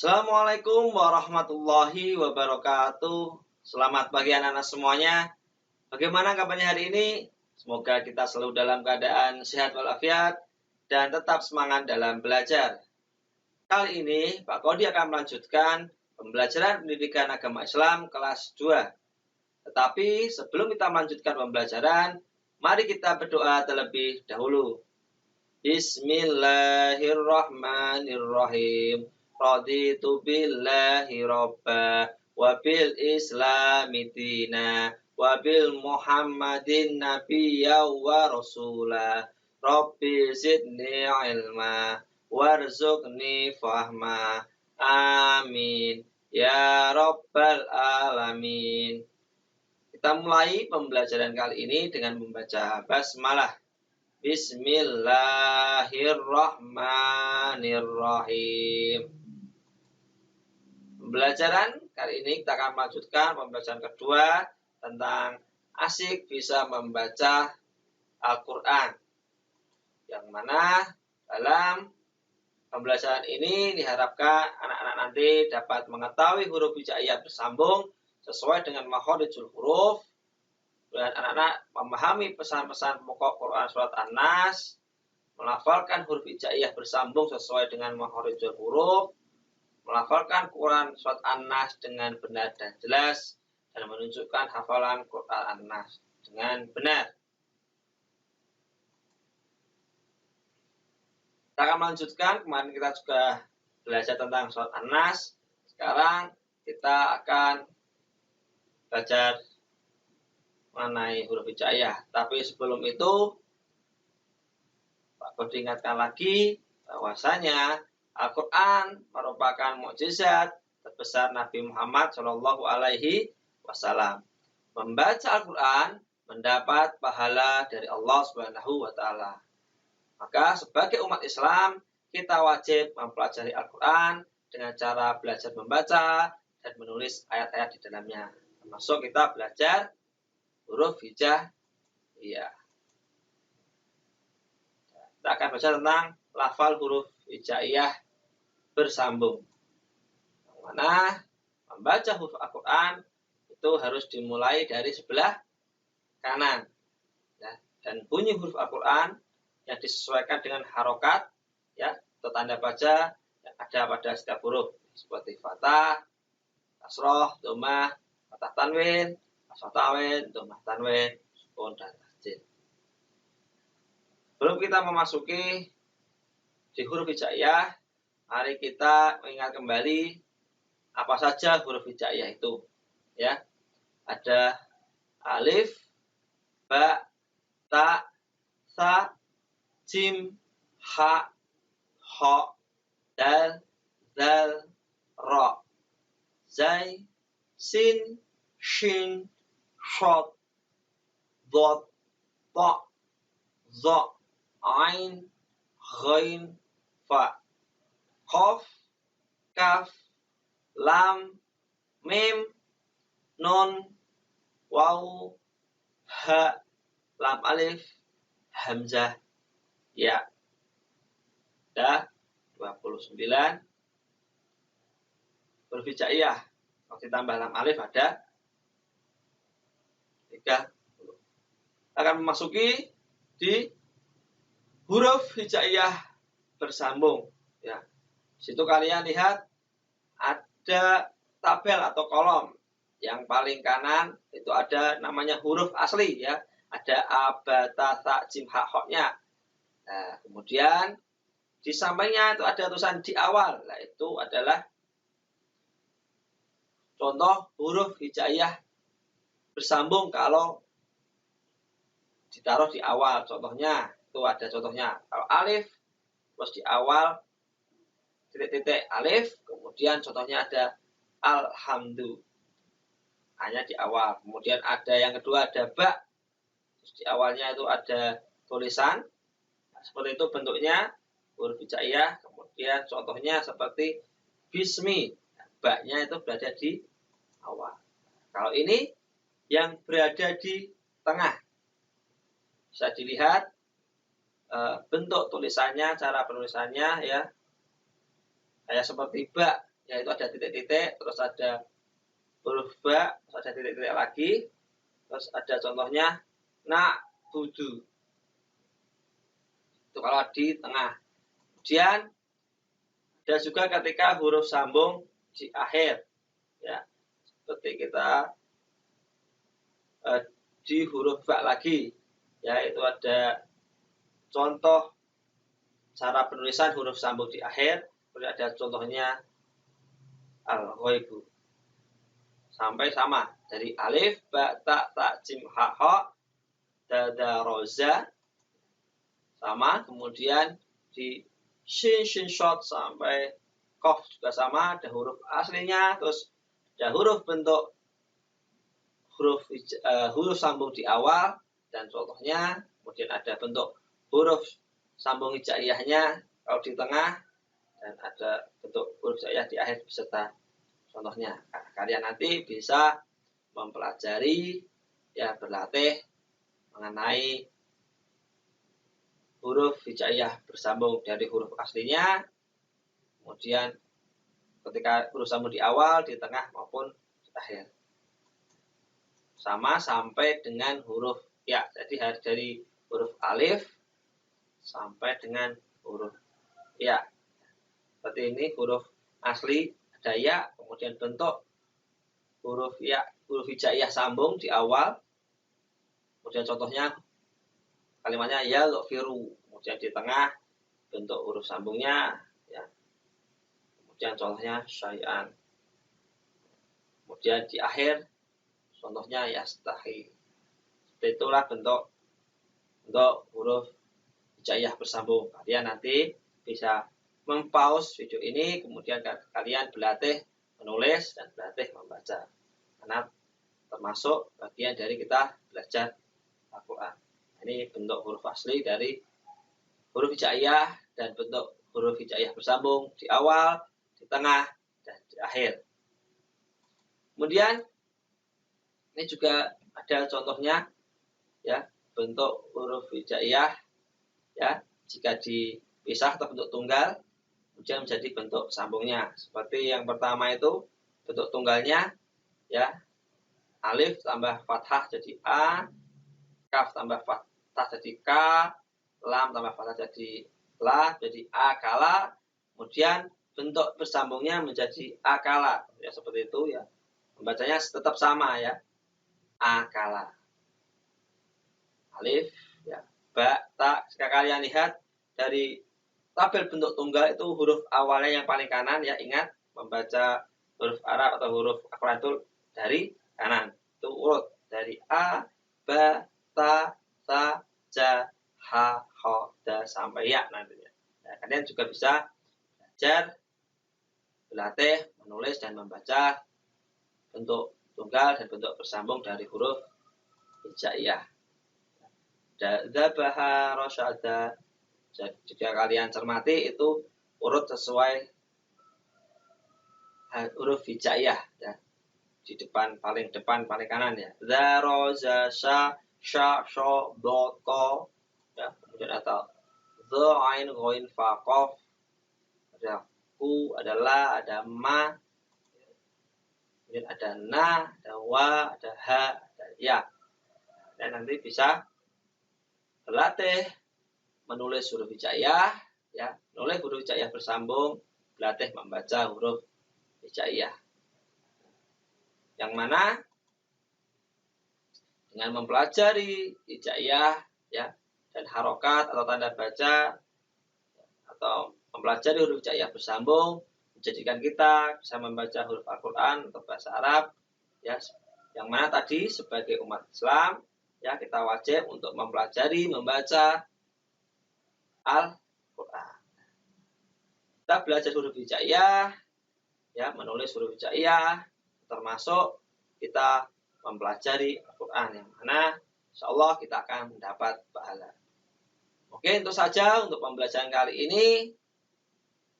Assalamualaikum warahmatullahi wabarakatuh. Selamat pagi anak-anak semuanya. Bagaimana kabarnya hari ini? Semoga kita selalu dalam keadaan sehat walafiat dan tetap semangat dalam belajar. Kali ini Pak Kodi akan melanjutkan pembelajaran pendidikan agama Islam kelas 2. Tetapi sebelum kita melanjutkan pembelajaran, mari kita berdoa terlebih dahulu. Bismillahirrahmanirrahim. Raditu billahi robba wa bil islami dina wa bil muhammadin nabiyya wa rasula. Rabbi zidni ilma warzuqni fahma. Amin ya rabbal alamin. Kita mulai pembelajaran kali ini dengan membaca basmalah. Bismillahirrahmanirrahim. Pembelajaran kali ini kita akan melanjutkan pembelajaran kedua tentang asyik bisa membaca Al-Quran. Yang mana dalam pembelajaran ini diharapkan anak-anak nanti dapat mengetahui huruf hijaiyah bersambung sesuai dengan makharijul huruf, dan anak-anak memahami pesan-pesan pokok Quran surat An-Nas, melafalkan huruf hijaiyah bersambung sesuai dengan makharijul huruf, melafalkan Quran surat An-Nas dengan benar dan jelas, dan menunjukkan hafalan Quran An-Nas dengan benar. Kita akan melanjutkan, kemarin kita juga belajar tentang surat An-Nas. Sekarang kita akan belajar mengenai huruf hijaiyah. Tapi sebelum itu, Pak Kodi ingatkan lagi bahwasanya Al-Quran merupakan mukjizat terbesar Nabi Muhammad Shallallahu Alaihi Wasallam. Membaca Al-Quran mendapat pahala dari Allah Subhanahu Wa Taala. Maka sebagai umat Islam, kita wajib mempelajari Al-Quran dengan cara belajar membaca dan menulis ayat-ayat di dalamnya. Termasuk kita belajar huruf hijaiyah. Kita akan belajar tentang lafal huruf hijaiyah bersambung. Yang mana membaca huruf Al-Quran itu harus dimulai dari sebelah kanan. Ya, dan bunyi huruf Al-Quran yang disesuaikan dengan harokat, ya, atau tanda baca yang ada pada setiap huruf, seperti fathah, kasroh, dhammah, fathah tanwin, Sotawin, dhammah tanwin, sukun, dan tasjid. Sebelum kita memasuki di huruf hijaiyah, mari kita mengingat kembali apa saja huruf hijaiyah itu. Ya, ada alif, ba, ta, sa, jim, ha, ho, dal, zal, ro, zai, sin, shin, shod, dot, ta, za, ain, ghain, fa, qaf, kaf, lam, mim, nun, waw, ha, lam alif, hamzah, ya. Ada 29 huruf hijaiyah. Kalau ditambah lam alif ada 30. Akan memasuki di huruf hijaiyah bersambung. Ya, situ kalian lihat ada tabel atau kolom. Yang paling kanan itu ada namanya huruf asli, ya. Ada a, ba, ta, sa, jim, ha, ho-nya. Nah, kemudian di sampingnya itu ada tulisan di awal. Nah, itu adalah contoh huruf hijaiyah bersambung kalau ditaruh di awal. Contohnya, itu ada contohnya. Kalau alif, terus di awal titik-titik alif, kemudian contohnya ada alhamdulillah, hanya di awal. Kemudian ada yang kedua ada ba, terus di awalnya itu ada tulisan. Nah, seperti itu bentuknya huruf hijaiyah. Kemudian contohnya seperti bismi, nah, ba-nya itu berada di awal. Kalau ini yang berada di tengah, bisa dilihat bentuk tulisannya, cara penulisannya, ya, kayak seperti ba. yaitu ada titik-titik, terus ada huruf ba, terus ada titik-titik lagi, terus ada contohnya na'budu. Itu kalau di tengah. Kemudian ada juga ketika huruf sambung di akhir, ya, seperti kita di huruf ba lagi, ya, itu ada contoh cara penulisan huruf sambung di akhir. Kemudian ada contohnya al-ghaibu. Sampai sama dari alif, ba, ta, jim, ha, ha, da, roza, sama. Kemudian di shin, shot sampai kof juga sama, ada huruf aslinya, terus ada huruf bentuk huruf sambung di awal dan contohnya, kemudian ada bentuk huruf sambung hijaiyahnya kalau di tengah, dan ada bentuk huruf hijaiyah di akhir beserta contohnya. Nah, kalian nanti bisa mempelajari, ya, berlatih mengenai huruf hijaiyah bersambung dari huruf aslinya, kemudian ketika huruf sambung di awal, di tengah, maupun di akhir. Sama sampai dengan huruf ya. Jadi dari huruf alif sampai dengan huruf ya. Seperti ini huruf asli ada ya, kemudian bentuk huruf ya, huruf hijaiyah sambung di awal. Kemudian contohnya kalimatnya ya firu. Kemudian di tengah bentuk huruf sambungnya, ya. Kemudian contohnya syai'an. Kemudian di akhir contohnya yastahi. Seperti itulah bentuk huruf hijaiyah bersambung. Kalian nanti bisa mempause video ini, kemudian kalian berlatih menulis dan berlatih membaca. Karena termasuk bagian dari kita belajar Al-Quran. Ini bentuk huruf asli dari huruf hijaiyah dan bentuk huruf hijaiyah bersambung di awal, di tengah, dan di akhir. Kemudian ini juga ada contohnya, ya, bentuk huruf hijaiyah, ya, jika dipisah atau bentuk tunggal, kemudian menjadi bentuk sambungnya. Seperti yang pertama itu bentuk tunggalnya, ya, alif tambah fathah jadi a, kaf tambah fathah jadi k, lam tambah fathah jadi la, jadi akala. Kemudian bentuk bersambungnya menjadi akala, ya, seperti itu, ya. Membacanya tetap sama, ya, akala. Alif, ya, ba, ta. Jika kalian lihat dari tabel bentuk tunggal itu huruf awalnya yang paling kanan, ya, ingat membaca huruf Arab atau huruf Al-Quran itu dari kanan. Itu urut dari a, ba, ta, sa, ja, ha, ho, da sampai ya nantinya. Nah, kalian juga bisa belajar, berlatih menulis dan membaca bentuk tunggal dan bentuk bersambung dari huruf hijaiyah. Dzabaha rasyada. Jika kalian cermati itu urut sesuai huruf hijaiyah, ya, di depan paling kanan, ya. Za, ro, za, sha, sho, do, to, ya. Kemudian atau dha, ain, ghain, fa, qaf, ada ku, ada la, ada ma, kemudian ada na, ada wa, ada ha, ada ya. Dan nanti bisa berlatih menulis huruf hijaiyah, ya, menulis huruf hijaiyah bersambung, berlatih membaca huruf hijaiyah. Yang mana dengan mempelajari hijaiyah, ya, dan harokat atau tanda baca, atau mempelajari huruf hijaiyah bersambung, menjadikan kita bisa membaca huruf Al-Quran atau bahasa Arab, ya, yang mana tadi sebagai umat Islam, ya, kita wajib untuk mempelajari membaca Al-Quran. Kita belajar huruf hijaiyah, ya, menulis huruf hijaiyah, termasuk kita mempelajari Al-Quran, yang mana insyaallah kita akan mendapat pahala. Oke, itu saja untuk pembelajaran kali ini.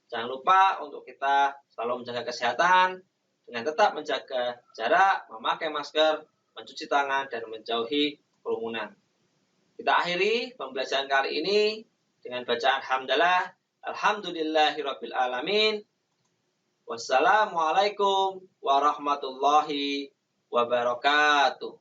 Jangan lupa untuk kita selalu menjaga kesehatan dengan tetap menjaga jarak, memakai masker, mencuci tangan, dan menjauhi kerumunan. Kita akhiri pembelajaran kali ini dengan bacaan hamdalah, alhamdulillahirabbil alamin. Wassalamualaikum warahmatullahi wabarakatuh.